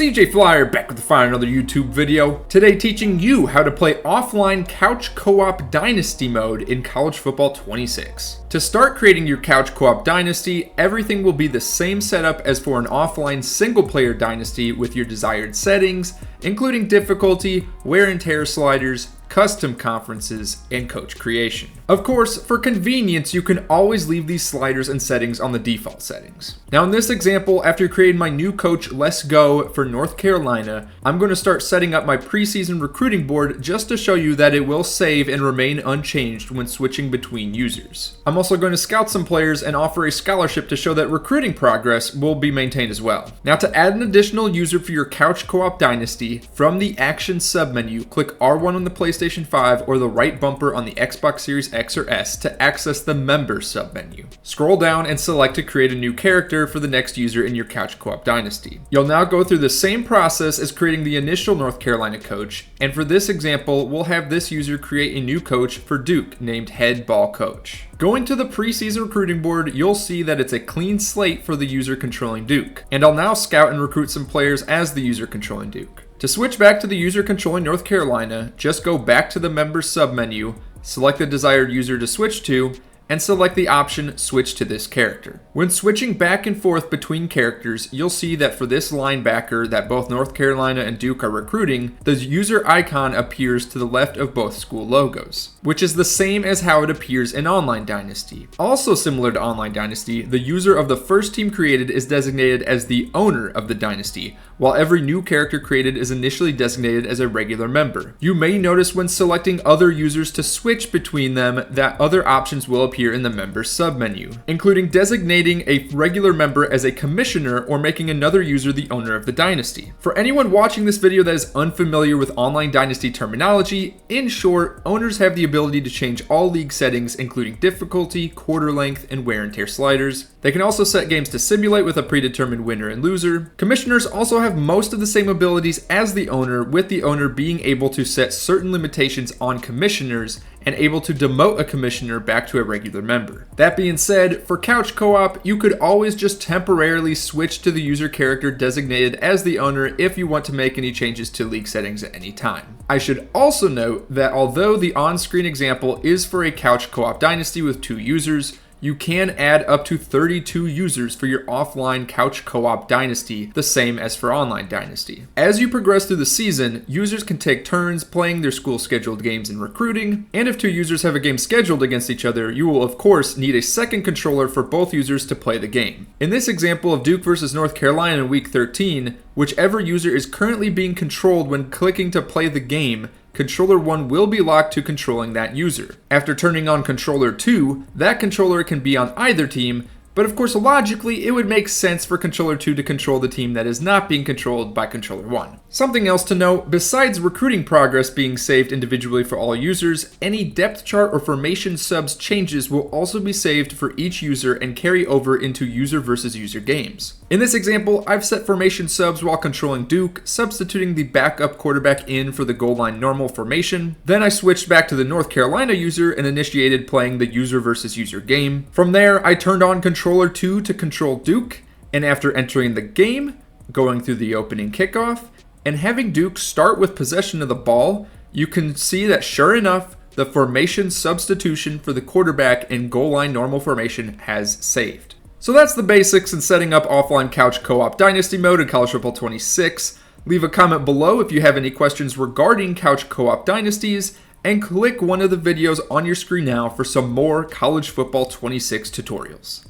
CJ Flyer back with another YouTube video. Today teaching you how to play offline couch co-op Dynasty mode in College Football 26. To start creating your couch co-op Dynasty, everything will be the same setup as for an offline single player Dynasty with your desired settings, including difficulty, wear and tear sliders, custom conferences, and coach creation. Of course, for convenience, you can always leave these sliders and settings on the default settings. Now in this example, after creating my new coach Let's Go for North Carolina, I'm going to start setting up my preseason recruiting board just to show you that it will save and remain unchanged when switching between users. I'm also going to scout some players and offer a scholarship to show that recruiting progress will be maintained as well. Now to add an additional user for your couch co-op Dynasty, from the Action submenu, click R1 on the PlayStation 5 or the right bumper on the Xbox Series X or S to access the Members submenu. Scroll down and select to create a new character for the next user in your couch co-op Dynasty. You'll now go through the same process as creating the initial North Carolina coach, and for this example, we'll have this user create a new coach for Duke named Head Ball Coach. Going to the preseason recruiting board, you'll see that it's a clean slate for the user controlling Duke. And I'll now scout and recruit some players as the user controlling Duke. To switch back to the user controlling North Carolina, just go back to the Members submenu, select the desired user to switch to, and select the option Switch to this character. When switching back and forth between characters, you'll see that for this linebacker that both North Carolina and Duke are recruiting, the user icon appears to the left of both school logos, which is the same as how it appears in Online Dynasty. Also similar to Online Dynasty, the user of the first team created is designated as the owner of the Dynasty, while every new character created is initially designated as a regular member. You may notice when selecting other users to switch between them that other options will appear in the Members submenu, including designating a regular member as a commissioner or making another user the owner of the Dynasty. For anyone watching this video that is unfamiliar with Online Dynasty terminology, in short, owners have the ability to change all league settings including difficulty, quarter length, and wear and tear sliders. They can also set games to simulate with a predetermined winner and loser. Commissioners also have most of the same abilities as the owner, with the owner being able to set certain limitations on commissioners and able to demote a commissioner back to a regular member. That being said, for couch co-op, you could always just temporarily switch to the user character designated as the owner if you want to make any changes to league settings at any time. I should also note that although the on-screen example is for a couch co-op Dynasty with 2 users, you can add up to 32 users for your offline couch co-op Dynasty, the same as for Online Dynasty. As you progress through the season, users can take turns playing their school scheduled games and recruiting, and if 2 users have a game scheduled against each other, you will of course need a second controller for both users to play the game. In this example of Duke versus North Carolina in Week 13, whichever user is currently being controlled when clicking to play the game, Controller 1 will be locked to controlling that user. After turning on Controller 2, that controller can be on either team, but of course logically it would make sense for Controller 2 to control the team that is not being controlled by Controller 1. Something else to note, besides recruiting progress being saved individually for all users, any depth chart or formation subs changes will also be saved for each user and carry over into user versus user games. In this example, I've set formation subs while controlling Duke, substituting the backup quarterback in for the goal line normal formation. Then I switched back to the North Carolina user and initiated playing the user versus user game. From there, I turned on Controller 2 to control Duke, and after entering the game, going through the opening kickoff, and having Duke start with possession of the ball, you can see that sure enough, the formation substitution for the quarterback in goal line normal formation has saved. So that's the basics in setting up offline couch co-op Dynasty mode in College Football 26. Leave a comment below if you have any questions regarding couch co-op Dynasties, and click one of the videos on your screen now for some more College Football 26 tutorials.